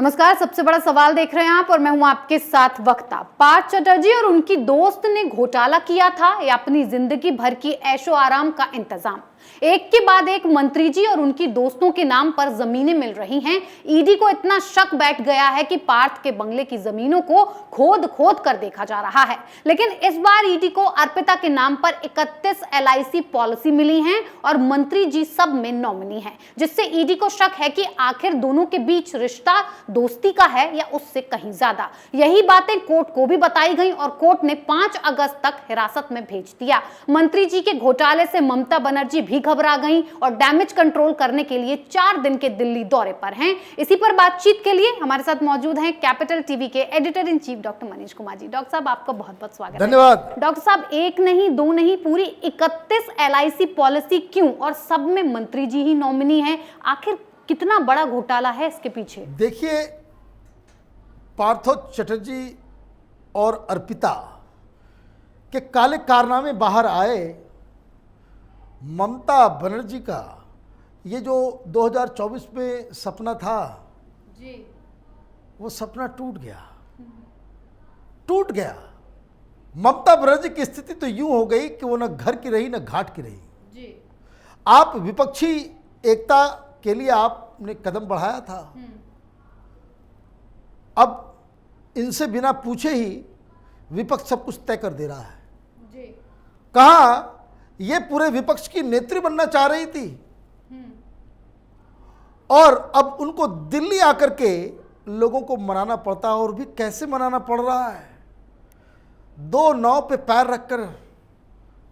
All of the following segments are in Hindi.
नमस्कार। सबसे बड़ा सवाल देख रहे हैं आप और मैं हूं आपके साथ वक्ता। पार्थ चटर्जी और उनकी दोस्त ने घोटाला किया था या अपनी जिंदगी भर की ऐशो आराम का इंतजाम? एक के बाद एक मंत्री जी और उनकी दोस्तों के नाम पर जमीनें मिल रही हैं। ईडी को इतना शक बैठ गया है कि पार्थ के बंगले की जमीनों को खोद खोद कर देखा जा रहा है। लेकिन इस बार ईडी को अर्पिता के नाम पर 31 LIC पॉलिसी मिली हैं और मंत्री जी सब में नॉमिनी हैं, जिससे ईडी को शक है कि आखिर दोनों के बीच रिश्ता दोस्ती का है या उससे कहीं ज्यादा। यही बातें कोर्ट को भी बताई गई और कोर्ट ने 5 अगस्त तक हिरासत में भेज दिया। मंत्री जी के घोटाले से ममता बनर्जी भी घबरा गई और डैमेज कंट्रोल करने के लिए 4 दिन के दिल्ली दौरे पर हैं। इसी पर बातचीत के लिए हमारे साथ मौजूद हैं कैपिटल टीवी के editor in chief doctor Manish Kumar ji. Doctor साहब, आपका बहुत बहुत स्वागत है। धन्यवाद। डॉक्टर साहब, एक नहीं दो नहीं पूरी 31 LIC पॉलिसी क्यों, और सब में मंत्री जी ही नॉमिनी हैं? आखिर कितना बड़ा घोटाला है इसके पीछे? देखिए, पार्थो चटर्जी और अर्पिता के काले कारनामे बाहर आए। ममता बनर्जी का ये जो 2024 में सपना था जी, वो सपना टूट गया। ममता बनर्जी की स्थिति तो यूं हो गई कि वो न घर की रही न घाट की रही जी। आप विपक्षी एकता के लिए आपने कदम बढ़ाया था, अब इनसे बिना पूछे ही विपक्ष सब कुछ तय कर दे रहा है जी। कहा ये पूरे विपक्ष की नेत्री बनना चाह रही थी और अब उनको दिल्ली आकर के लोगों को मनाना पड़ता है, और भी कैसे मनाना पड़ रहा है। 2 नाव पे पैर रखकर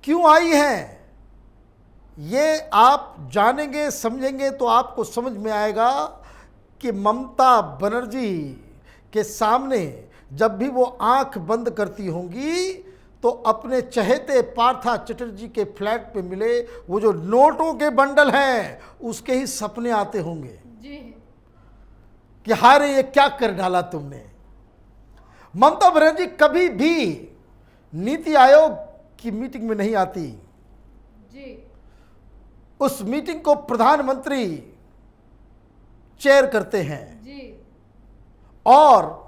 क्यों आई हैं, ये आप जानेंगे समझेंगे तो आपको समझ में आएगा कि ममता बनर्जी के सामने जब भी वो आंख बंद करती होंगी तो अपने चहेते पार्था चटर्जी के फ्लैट पे मिले वो जो नोटों के बंडल हैं उसके ही सपने आते होंगे जी। कि हारे ये क्या कर डाला तुमने। ममता बनर्जी कभी भी नीति आयोग की मीटिंग में नहीं आती जी। उस मीटिंग को प्रधानमंत्री चेयर करते हैं जी। और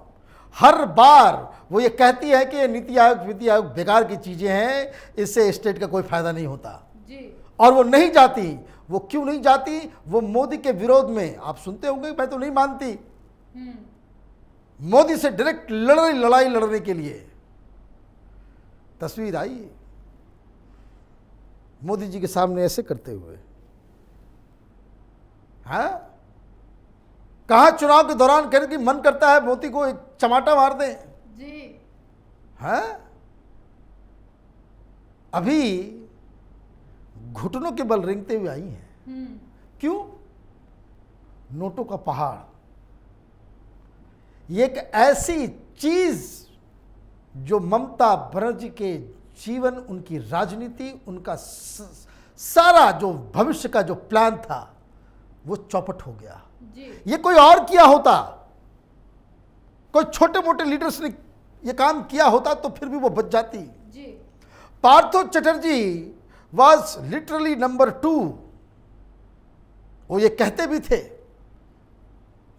हर बार वो ये कहती है कि ये नीति आयोग बेकार की चीजें हैं, इससे स्टेट का कोई फायदा नहीं होता जी। और वो नहीं जाती। वो क्यों नहीं जाती? वो मोदी के विरोध में, आप सुनते होंगे, मैं तो नहीं मानती, मोदी से डायरेक्ट लड़ाई लड़ने के लिए तस्वीर आई मोदी जी के सामने ऐसे करते हुए। हाँ, कहा चुनाव के दौरान कहने की मन करता है मोदी को एक चमाटा मार दें जी। है। अभी घुटनों के बल रेंगते हुए आई हैं। क्यों? नोटों का पहाड़, ये एक ऐसी चीज जो ममता बनर्जी के जीवन, उनकी राजनीति, उनका सारा जो भविष्य का जो प्लान था वो चौपट हो गया जी। ये कोई और किया होता, कोई छोटे मोटे लीडर्स ने ये काम किया होता तो फिर भी वो बच जाती जी। Partho Chatterjee was literally number 2। वो ये कहते भी थे,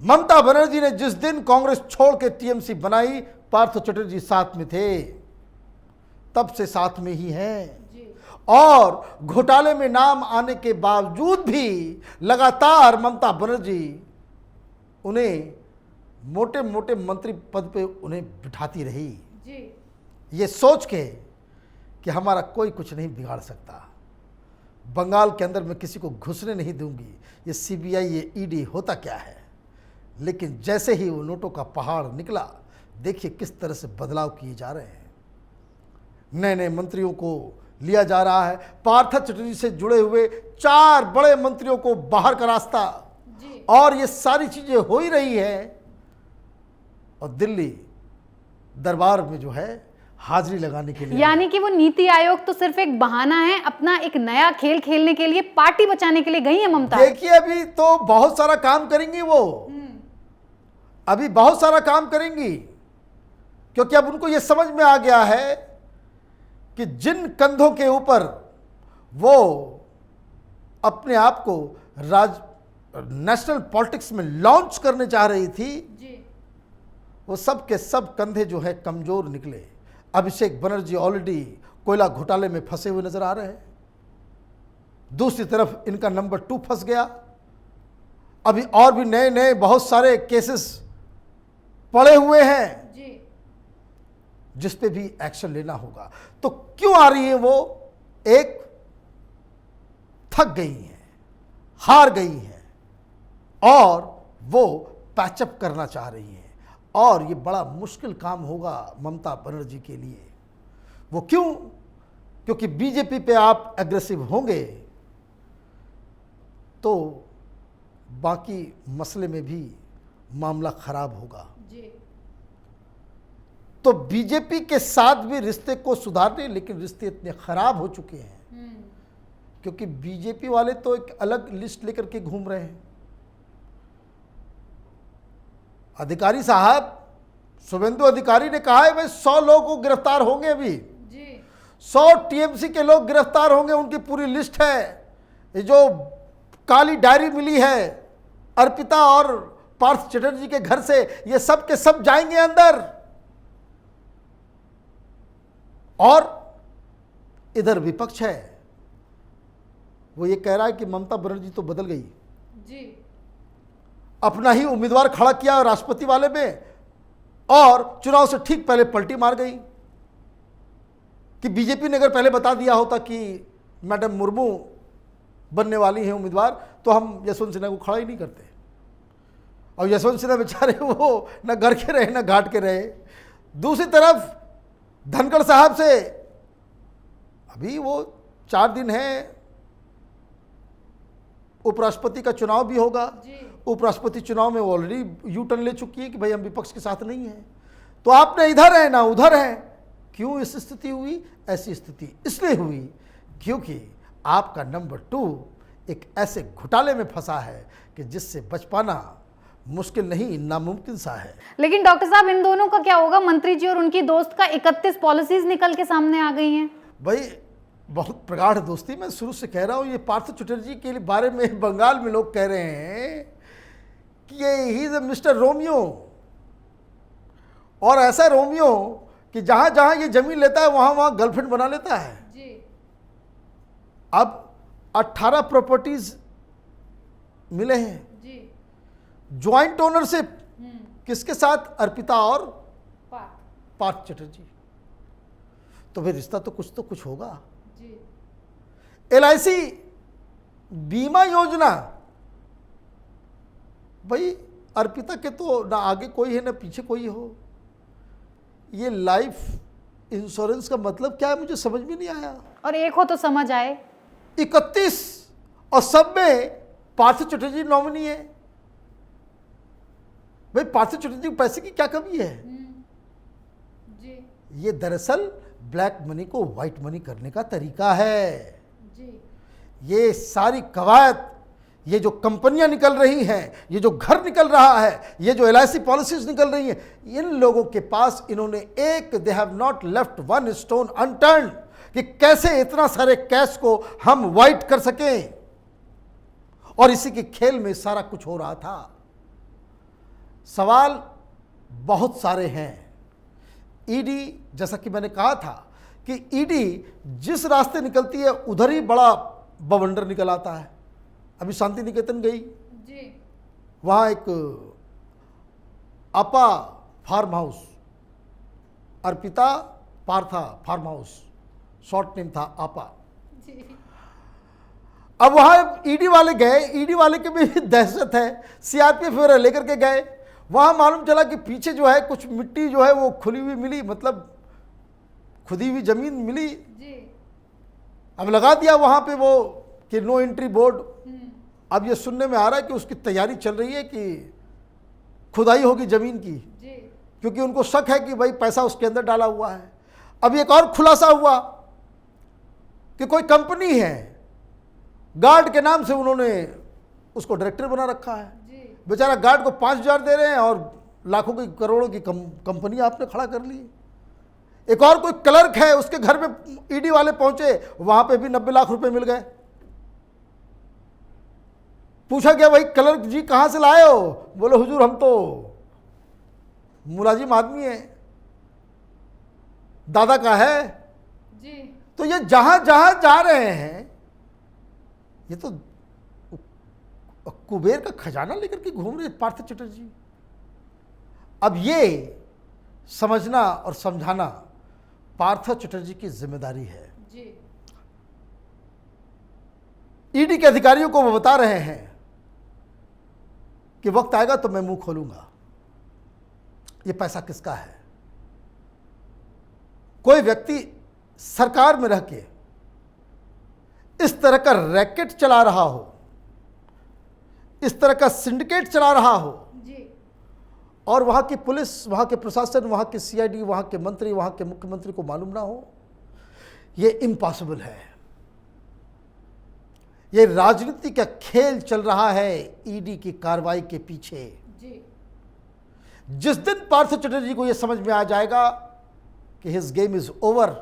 ममता बनर्जी ने जिस दिन कांग्रेस छोड़ के TMC बनाई, पार्थो चटर्जी साथ में थे, तब से साथ में ही हैं। और घोटाले में नाम आने के बावजूद भी लगातार ममता बनर्जी उन्हें मोटे मोटे मंत्री पद पे उन्हें बिठाती रही जी। ये सोच के कि हमारा कोई कुछ नहीं बिगाड़ सकता, बंगाल के अंदर मैं किसी को घुसने नहीं दूंगी, ये CBI ये ED होता क्या है। लेकिन जैसे ही वो नोटों का पहाड़ निकला, देखिए किस तरह से बदलाव किए जा रहे हैं। नए नए मंत्रियों को लिया जा रहा है, पार्थ चटर्जी से जुड़े हुए 4 बड़े मंत्रियों को बाहर का रास्ता जी। और ये सारी चीजें हो ही रही है और दिल्ली दरबार में जो है हाजिरी लगाने के लिए, यानी कि वो नीति आयोग तो सिर्फ एक बहाना है, अपना एक नया खेल खेलने के लिए, पार्टी बचाने के लिए गई है ममता। देखिए अभी तो बहुत सारा काम करेंगी वो, अभी बहुत सारा काम करेंगी, क्योंकि अब उनको ये समझ में आ गया है कि जिन कंधों के ऊपर वो अपने आप को नेशनल पॉलिटिक्स में लॉन्च करने चाह रही थी, जी, वो सब के सब कंधे जो है कमजोर निकले। अभिषेक बनर्जी ऑलरेडी कोयला घोटाले में फंसे हुए नजर आ रहे हैं, दूसरी तरफ इनका नंबर 2 फंस गया। अभी और भी नए नए बहुत सारे केसेस पड़े हुए हैं जी, जिस पे भी एक्शन लेना होगा। तो क्यों आ रही है वो? एक, थक गई हैं, हार गई हैं और वो पैचअप करना चाह रही हैं, और ये बड़ा मुश्किल काम होगा ममता बनर्जी के लिए। वो क्यों? क्योंकि बीजेपी पे आप एग्रेसिव होंगे तो बाकी मसले में भी मामला खराब होगा। जी, तो बीजेपी के साथ भी रिश्ते को सुधारने, लेकिन रिश्ते इतने खराब हो चुके हैं क्योंकि बीजेपी वाले तो एक अलग लिस्ट लेकर के घूम रहे हैं। अधिकारी साहब, शुभेंदु अधिकारी ने कहा है भाई 100 लोग को गिरफ्तार होंगे, अभी जी, 100 टीएमसी के लोग गिरफ्तार होंगे, उनकी पूरी लिस्ट है। ये जो काली डायरी मिली है अर्पिता और पार्थ चटर्जी के घर से, ये सब के सब जाएंगे अंदर। और इधर विपक्ष है, वो ये कह रहा है कि ममता बनर्जी तो बदल गई, जी, अपना ही उम्मीदवार खड़ा किया राष्ट्रपति वाले में और चुनाव से ठीक पहले पलटी मार गई। कि बीजेपी ने अगर पहले बता दिया होता कि मैडम मुर्मू बनने वाली हैं उम्मीदवार, तो हम यशवंत सिन्हा को खड़ा ही नहीं करते। और यशवंत सिन्हा बेचारे वो न घर के रहे न घाट के रहे। दूसरी तरफ धनखड़ साहब से अभी वो 4 दिन है, उपराष्ट्रपति का चुनाव भी होगा। उपराष्ट्रपति चुनाव में वो ऑलरेडी यू टर्न ले चुकी है कि भाई हम विपक्ष के साथ नहीं हैं, तो आपने इधर है ना उधर है। क्यों इस स्थिति हुई? ऐसी स्थिति इसलिए हुई क्योंकि आपका नंबर 2 एक ऐसे घोटाले में फंसा है कि जिससे बच पाना मुश्किल नहीं, नामुमकिन सा है। लेकिन डॉक्टर साहब, इन दोनों का क्या होगा? मंत्री जी और उनकी दोस्त का 31 पॉलिसीज निकल के सामने आ गई हैं। भाई बहुत प्रगाढ़ दोस्ती, मैं शुरू से कह रहा हूँ। ये पार्थ चटर्जी के बारे में बंगाल में लोग कह रहे हैं कि ये ही इज मिस्टर रोमियो, और ऐसा रोमियो कि जहाँ जहाँ ये जमीन लेता है वहाँ वहाँ गर्लफ्रेंड बना लेता है। जी, अब 18 प्रॉपर्टीज मिले हैं, जी, ज्वाइंट ओनरशिप किसके साथ? अर्पिता और पार्थ चटर्जी। तो फिर रिश्ता तो कुछ होगा। जी, LIC बीमा योजना, भाई अर्पिता के तो ना आगे कोई है ना पीछे कोई हो। ये लाइफ इंश्योरेंस का मतलब क्या है, मुझे समझ में नहीं आया। और एक हो तो समझ आए। 31 और सब में पार्थ चटर्जी नॉमिनी है। भाई पार्थ चटर्जी को पैसे की क्या कमी है? जी, ये दरअसल ब्लैक मनी को व्हाइट मनी करने का तरीका है। जी, ये सारी कवायद, ये जो कंपनियां निकल रही हैं, ये जो घर निकल रहा है, ये जो LIC पॉलिसीज निकल रही हैं, इन लोगों के पास इन्होंने they have not left one stone unturned कि कैसे इतना सारे कैश को हम व्हाइट कर सकें। और इसी के खेल में सारा कुछ हो रहा था। सवाल बहुत सारे हैं। ईडी, जैसा कि मैंने कहा था कि ईडी जिस रास्ते निकलती है उधर ही बड़ा बवंडर निकल आता है। अभी शांति निकेतन गई, जी, वहाँ एक Apa farm house, Arpita Partha farm house, short name था आपा। जी, अब वहाँ ईडी वाले गए, ईडी वाले के भी दहशत है, CRPF वगैरह लेकर के गए। वहाँ मालूम चला कि पीछे जो है कुछ मिट्टी जो है वो खुली हुई मिली, मतलब खुदी हुई जमीन मिली। जी, अब लगा दिया वहाँ पे वो कि नो एंट्री बोर्ड। अब ये सुनने में आ रहा है कि उसकी तैयारी चल रही है कि खुदाई होगी जमीन की, जी, क्योंकि उनको शक है कि भाई पैसा उसके अंदर डाला हुआ है। अब एक और खुलासा हुआ कि कोई कंपनी है, गार्ड के नाम से उन्होंने उसको डायरेक्टर बना रखा है। बेचारा गार्ड को 5,000 दे रहे हैं और लाखों की करोड़ों की कंपनी आपने खड़ा कर ली। एक और कोई क्लर्क है, उसके घर में ईडी वाले पहुंचे, वहां पे भी 90 लाख रुपए मिल गए। पूछा गया भाई क्लर्क जी कहाँ से लाए हो? बोले हुजूर हम तो मुलाजिम आदमी है, दादा का है जी। तो ये जहां जहां जा रहे हैं ये तो कुबेर का खजाना लेकर के घूम रहे पार्थ चटर्जी। अब ये समझना और समझाना पार्थ चटर्जी की जिम्मेदारी है। जी। ईडी के अधिकारियों को वो बता रहे हैं कि वक्त आएगा तो मैं मुंह खोलूंगा, ये पैसा किसका है। कोई व्यक्ति सरकार में रह के इस तरह का रैकेट चला रहा हो, इस तरह का सिंडिकेट चला रहा हो, जी। और वहां की पुलिस, वहां के प्रशासन, वहां के सीआईडी, वहां के मंत्री, वहां के मुख्यमंत्री को मालूम ना हो, यह इम्पॉसिबल है। ये राजनीति का खेल चल रहा है ईडी की कार्रवाई के पीछे। जी। जिस दिन पार्थ चटर्जी को यह समझ में आ जाएगा कि हिज गेम इज ओवर,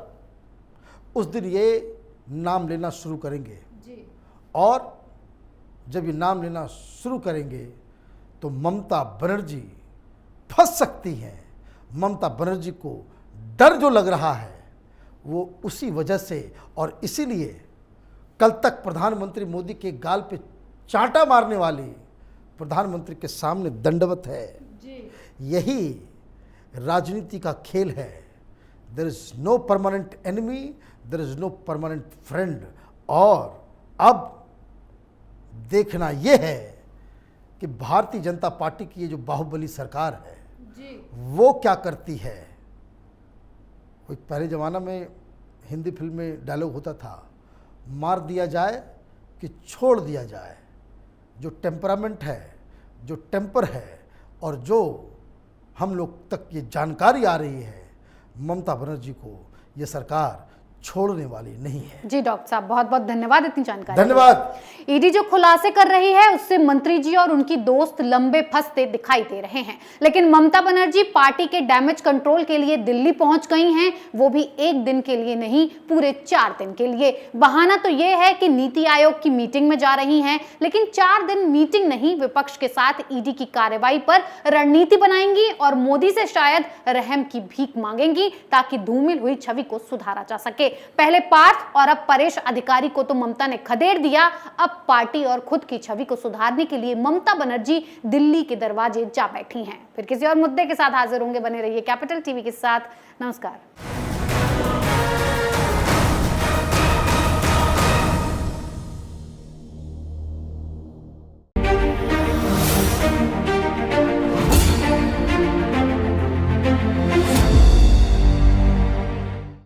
उस दिन ये नाम लेना शुरू करेंगे। जी। और जब ये नाम लेना शुरू करेंगे तो ममता बनर्जी फंस सकती हैं। ममता बनर्जी को डर जो लग रहा है वो उसी वजह से, और इसीलिए कल तक प्रधानमंत्री मोदी के गाल पे चांटा मारने वाली प्रधानमंत्री के सामने दंडवत है। जी। यही राजनीति का खेल है। There is no permanent enemy, there is no permanent friend. और अब देखना यह है कि भारतीय जनता पार्टी की ये जो बाहुबली सरकार है जी। वो क्या करती है। कोई पहले ज़माना में हिंदी फिल्म में डायलॉग होता था, मार दिया जाए कि छोड़ दिया जाए। जो टेम्परामेंट है, जो टेम्पर है, और जो हम लोग तक ये जानकारी आ रही है, ममता बनर्जी को ये सरकार छोड़ने वाली नहीं है। जी डॉक्टर साहब, बहुत बहुत धन्यवाद इतनी जानकारी। धन्यवाद। ईडी जो खुलासे कर रही है उससे मंत्री जी और उनकी दोस्त लंबे फंसते दिखाई दे रहे हैं, लेकिन ममता बनर्जी पार्टी के डैमेज कंट्रोल के लिए दिल्ली पहुंच गई हैं, वो भी एक दिन के लिए नहीं, पूरे 4 दिन के लिए। बहाना तो ये है कि नीति आयोग की मीटिंग में जा रही हैं, लेकिन 4 दिन मीटिंग नहीं, विपक्ष के साथ ईडी की कार्रवाई पर रणनीति बनाएंगी और मोदी से शायद रहम की भीख मांगेंगी ताकि धूमिल हुई छवि को सुधारा जा सके। पहले पार्थ और अब परेश अधिकारी को तो ममता ने खदेड़ दिया, अब पार्टी और खुद की छवि को सुधारने के लिए ममता बनर्जी दिल्ली के दरवाजे जा बैठी हैं। फिर किसी और मुद्दे के साथ हाजिर होंगे, बने रहिए कैपिटल टीवी के साथ। नमस्कार।